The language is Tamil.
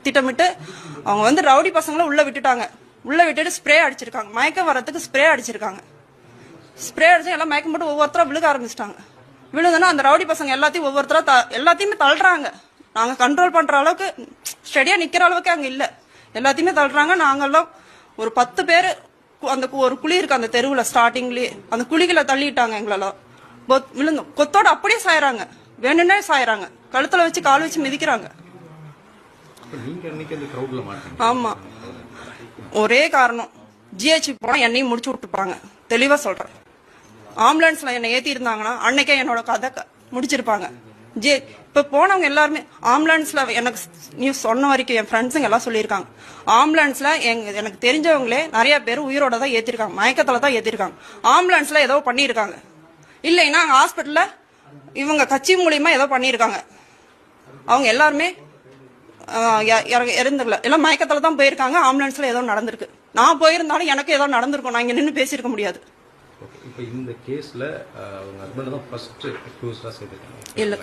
திட்டமிட்டு அவங்க வந்து ரவுடி பசங்களை உள்ள விட்டுட்டாங்க. உள்ள விட்டுட்டு ஸ்ப்ரே அடிச்சிருக்காங்க. மயக்கம் வரத்துக்கு ஸ்ப்ரே அடிச்சிருக்காங்க. ஸ்ப்ரே அடிச்சு எல்லாம் மயக்கம் போட்டு ஒவ்வொருத்தரா விழுக ஆரம்பிச்சிட்டாங்க. விழுதுன்னா அந்த ரவுடி பசங்க எல்லாத்தையும் ஒவ்வொருத்தரா எல்லாத்தையுமே தள்ளுறாங்க. நாங்க கண்ட்ரோல் பண்ற அளவுக்கு ஸ்டெடியா நிக்கிற அளவுக்கு அங்க இல்ல. எல்லாத்தையுமே தள்ளுறாங்க. நாங்கெல்லாம் ஒரு 10 பேர் அந்த ஒரு குழி இருக்கு அந்த தெருவுல ஸ்டார்டிங்லயே அந்த குழிகளை தள்ளிட்டாங்க. எங்களெல்லாம் விழுந்து கொத்தோட அப்படியே சாயறாங்க. வேணும்னே சாயறாங்க. கழுத்துல வச்சு கால் வச்சு மிதிக்கிறாங்க. ஆமா, ஒரே காரணம் ஜிஹெச் போனா என்னையும் முடிச்சு விட்டுப்பாங்க. தெளிவா சொல்றேன். ஆம்புலன்ஸ்ல என்னை ஏத்தி இருந்தாங்கன்னா அன்னைக்கே என்னோட கதை முடிச்சிருப்பாங்க. இப்ப போனவங்க எல்லாருமே ஆம்புலன்ஸ்ல எனக்கு நியூஸ் சொன்ன வரைக்கும் என் ஃப்ரெண்ட்ஸுங்க எல்லாம் சொல்லியிருக்காங்க. ஆம்புலன்ஸ்ல எனக்கு தெரிஞ்சவங்களே நிறைய பேர் உயிரோட தான் ஏத்திருக்காங்க. மயக்கத்துல தான் ஏத்திருக்காங்க. ஆம்புலன்ஸ்ல ஏதோ பண்ணிருக்காங்க. இல்லைன்னா ஹாஸ்பிட்டல்ல இவங்க கட்சி மூலியமா ஏதோ பண்ணிருக்காங்க. அவங்க எல்லாருமே இறந்துடல, எல்லாம் மயக்கத்துல தான் போயிருக்காங்க. ஆம்புலன்ஸ்ல ஏதோ நடந்திருக்கு. நான் போயிருந்தாலும் எனக்கு ஏதோ நடந்திருக்கும். நான் இங்க நின்று பேசியிருக்க முடியாது. இந்த கேஸ்ல அவங்க ஹஸ்பண்ட் தான் ஃபர்ஸ்ட் அக்யூஸ்டா சேர்த்திருக்காங்க. இல்ல